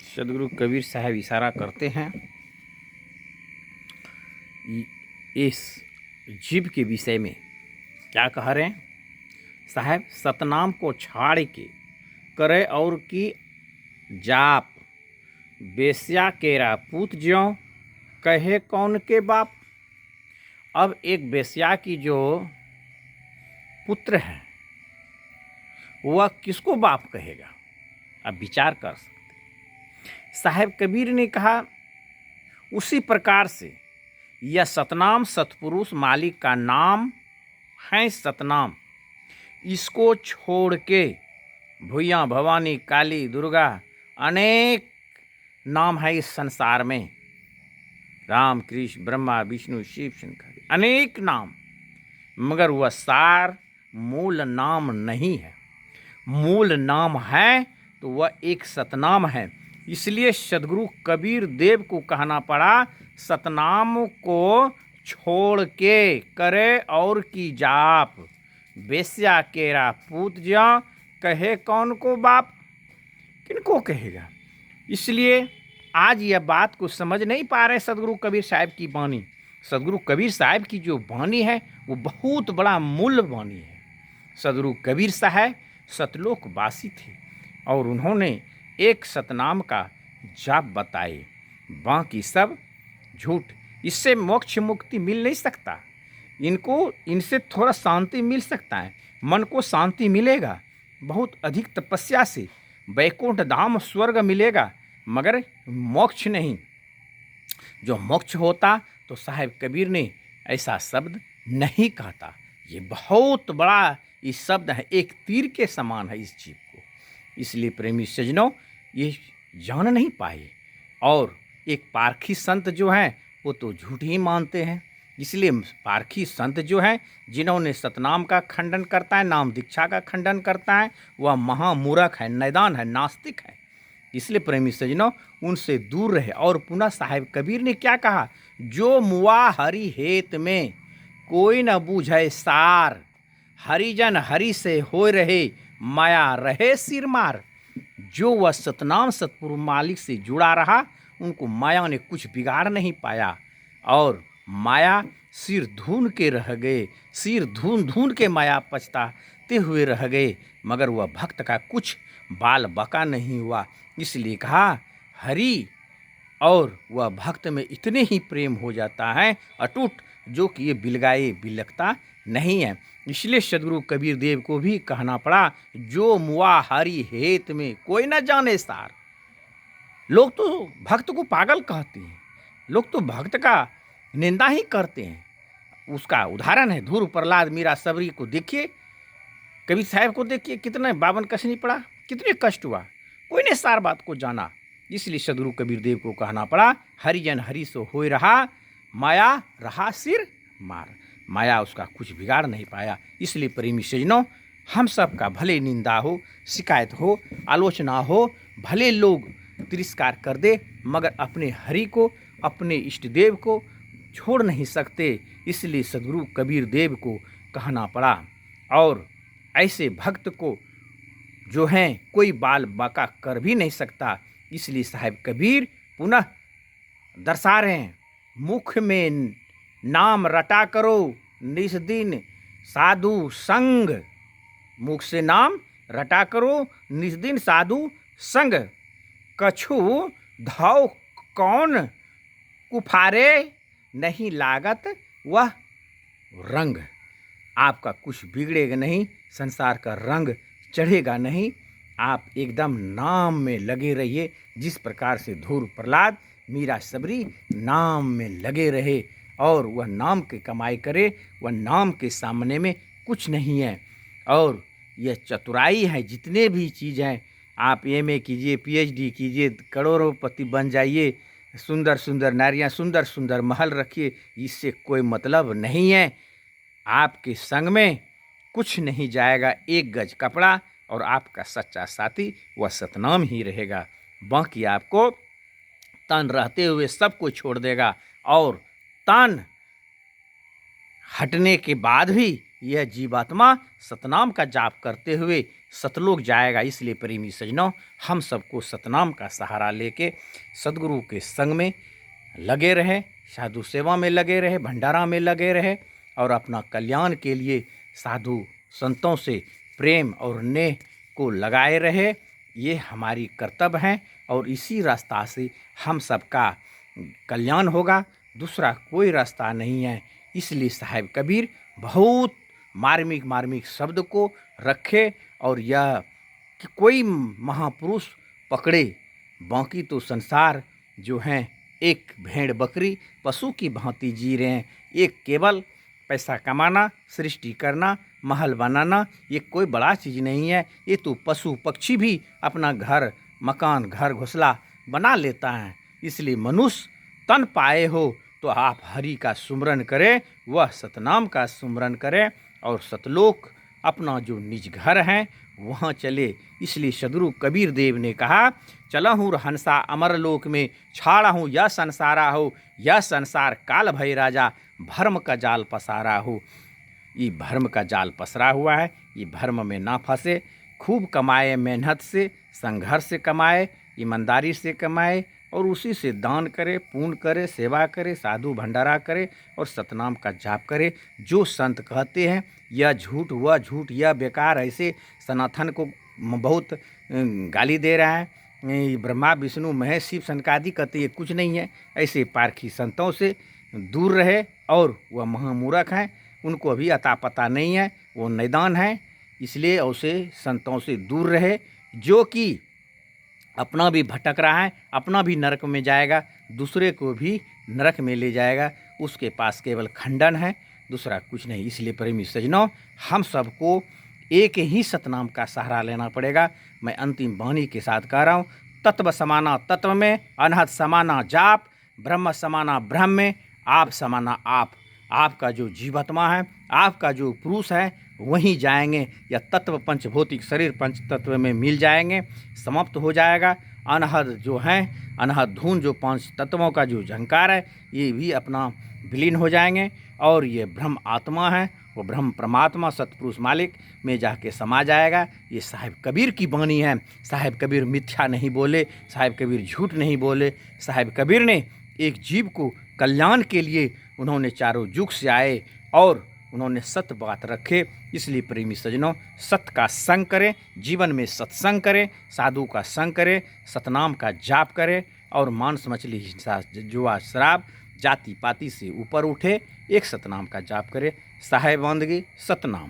सदगुरु कबीर साहब इशारा करते हैं इस जीव के विषय में। क्या कह रहे हैं साहब? सतनाम को छाड़ के करे और की जाप, बेस्या केरा पूत ज्यों कहे कौन के बाप। अब एक बेस्या की जो पुत्र है वह किसको बाप कहेगा? अब विचार कर सकते। साहब कबीर ने कहा उसी प्रकार से यह सतनाम सतपुरुष मालिक का नाम है सतनाम। इसको छोड़ के भूया भवानी काली दुर्गा अनेक नाम है इस संसार में, राम कृष्ण ब्रह्मा विष्णु शिव शंकर अनेक नाम, मगर वह सार मूल नाम नहीं है। मूल नाम है तो वह एक सतनाम है। इसलिए सदगुरु कबीर देव को कहना पड़ा सतनाम को छोड़ के करे और की जाप, बेस्या केरा पूत ज्या कहे कौन को बाप। किनको कहेगा? इसलिए आज यह बात को समझ नहीं पा रहे सदगुरु कबीर साहब की वाणी। सदगुरु कबीर साहब की जो वाणी है वो बहुत बड़ा मूल्य वाणी है। सदगुरु कबीर साहब सतलोक वासी थे और उन्होंने एक सतनाम का जाप बताए, बाकी सब झूठ। इससे मोक्ष मुक्ति मिल नहीं सकता। इनसे थोड़ा शांति मिल सकता है, मन को शांति मिलेगा, बहुत अधिक तपस्या से वैकुंठ धाम स्वर्ग मिलेगा, मगर मोक्ष नहीं। जो मोक्ष होता तो साहब कबीर ने ऐसा शब्द नहीं कहता। ये बहुत बड़ा ये शब्द है, एक तीर के समान है इस जीव को। इसलिए प्रेमी सज्जनों ये जान नहीं पाए। और एक पारखी संत जो हैं वो तो झूठ ही मानते हैं। इसलिए पारखी संत जो हैं जिन्होंने सतनाम का खंडन करता है, नाम दीक्षा का खंडन करता है, वह महामूर्ख है, नैदान है, नास्तिक है। इसलिए प्रेमी सज्जनों उनसे दूर रहे। और पुनः साहिब कबीर ने क्या कहा? जो मुआ हरि हेत में कोई न बूझे सार, हरिजन हरि से हो रहे माया रहे सिर मार। जो वह सतनाम सतपुरुष मालिक से जुड़ा रहा उनको माया ने कुछ बिगाड़ नहीं पाया और माया सिर धून के रह गए, सिर धून धून के माया पछताते हुए रह गए, मगर वह भक्त का कुछ बाल बका नहीं हुआ। इसलिए कहा हरि और वह भक्त में इतने ही प्रेम हो जाता है अटूट, जो कि ये बिलगाए बिलकता नहीं है। इसलिए सदगुरु कबीर देव को भी कहना पड़ा जो मुआ हरि हेत में कोई न जाने सार। लोग तो भक्त को पागल कहते हैं, लोग तो भक्त का निंदा ही करते हैं। उसका उदाहरण है ध्रुव प्रहलाद मीरा सबरी को देखिए, कबीर साहब को देखिए, कितने बावन कसनी पड़ा, कितने कष्ट हुआ, कोई ने सार बात को जाना। इसलिए सदगुरु कबीर देव को कहना पड़ा हरिजन हरि सो होय रहा, माया रहा सिर मार। माया उसका कुछ बिगाड़ नहीं पाया। इसलिए प्रेमी सज्जनों हम सब का भले निंदा हो, शिकायत हो, आलोचना हो, भले लोग तिरस्कार कर दे, मगर अपने हरि को, अपने इष्ट देव को छोड़ नहीं सकते। इसलिए सदगुरु कबीर देव को कहना पड़ा। और ऐसे भक्त को जो हैं कोई बाल बाका कर भी नहीं सकता। इसलिए साहब कबीर पुनः दर्शा रहे हैं, मुख में नाम रटा करो निस दिन साधु संग। मुख से नाम रटा करो निस दिन साधु संग, कछु धाव कौन कुफारे नहीं लागत वह रंग। आपका कुछ बिगड़ेगा नहीं, संसार का रंग चढ़ेगा नहीं। आप एकदम नाम में लगे रहिए, जिस प्रकार से ध्रुव प्रहलाद मीरा सबरी नाम में लगे रहे और वह नाम की कमाई करे। वह नाम के सामने में कुछ नहीं है। और यह चतुराई है, जितने भी चीज़ हैं, आप एमए कीजिए, पीएचडी कीजिए, करोड़पति बन जाइए, सुंदर सुंदर नारियां, सुंदर सुंदर महल रखिए, इससे कोई मतलब नहीं है। आपके संग में कुछ नहीं जाएगा, एक गज कपड़ा, और आपका सच्चा साथी वह सतनाम ही रहेगा। बाकी आपको तन रहते हुए सब कुछ छोड़ देगा और तन हटने के बाद भी यह जीवात्मा सतनाम का जाप करते हुए सतलोक जाएगा। इसलिए प्रेमी सजनों, हम सबको सतनाम का सहारा लेके सदगुरु के संग में लगे रहे, साधु सेवा में लगे रहे, भंडारा में लगे रहे और अपना कल्याण के लिए साधु संतों से प्रेम और नेह को लगाए रहे। ये हमारी कर्तव्य है और इसी रास्ता से हम सबका कल्याण होगा, दूसरा कोई रास्ता नहीं है। इसलिए साहिब कबीर बहुत मार्मिक शब्द को रखे और यह कि कोई महापुरुष पकड़े, बाकी तो संसार जो हैं एक भेड़ बकरी पशु की भांति जी रहे हैं। एक केवल पैसा कमाना, सृष्टि करना, महल बनाना, ये कोई बड़ा चीज़ नहीं है। ये तो पशु पक्षी भी अपना घर मकान घर घोंसला बना लेता है। इसलिए मनुष्य तन पाए हो तो आप हरि का सुमरन करें, वह सतनाम का सुमरन करें और सतलोक अपना जो निज घर है वहाँ चले। इसलिए सदगुरु कबीर देव ने कहा, चला हूँ हंसा अमर लोक में, छाड़ा हूँ यह संसारा हो, यह संसार काल भय राजा, भर्म का जाल पसारा हो। ये भर्म का जाल पसरा हुआ है, ये भर्म में ना फंसे, खूब कमाए, मेहनत से संघर्ष से कमाए, ईमानदारी से कमाए और उसी से दान करे, पुण्य करे, सेवा करे, साधु भंडारा करे और सतनाम का जाप करे। जो संत कहते हैं यह झूठ वह झूठ यह बेकार, ऐसे सनातन को बहुत गाली दे रहा है, ब्रह्मा विष्णु महेश शिव सनकादि कहते ये कुछ नहीं है। ऐसे पारखी संतों से दूर रहे और वह महामूर्ख हैं, उनको अभी अता पता नहीं है, वो मैदान है। इसलिए ऐसे संतों से दूर रहे जो कि अपना भी भटक रहा है, अपना भी नरक में जाएगा, दूसरे को भी नरक में ले जाएगा। उसके पास केवल खंडन है, दूसरा कुछ नहीं। इसलिए प्रेमी सजनों, हम सबको एक ही सतनाम का सहारा लेना पड़ेगा। मैं अंतिम वाणी के साथ कह रहा हूँ, तत्व समाना तत्व में, अनहद समाना जाप, ब्रह्म समाना ब्रह्म में, आप समाना आप। आपका जो जीवात्मा है, आपका जो पुरुष है, वहीं जाएंगे। या तत्व पंचभौतिक शरीर पंच तत्व में मिल जाएंगे, समाप्त हो जाएगा। अनहद जो हैं, अनहद धुन जो पांच तत्वों का जो झंकार है, ये भी अपना विलीन हो जाएंगे और ये ब्रह्म आत्मा है, वो ब्रह्म परमात्मा सतपुरुष मालिक में जाके समा जाएगा। ये साहिब कबीर की वाणी है। साहिब कबीर मिथ्या नहीं बोले, साहिब कबीर झूठ नहीं बोले। साहिब कबीर ने एक जीव को कल्याण के लिए उन्होंने चारों युग से आए और उन्होंने सत्य बात रखे। इसलिए प्रेमी सजनों, सत्य का संग करें, जीवन में सत्संग करें, साधु का संग करें, सतनाम का जाप करें और मांस मछली हिंसा जुआ शराब जाति पाति से ऊपर उठे, एक सतनाम का जाप करें। साहेब बंदगी सतनाम।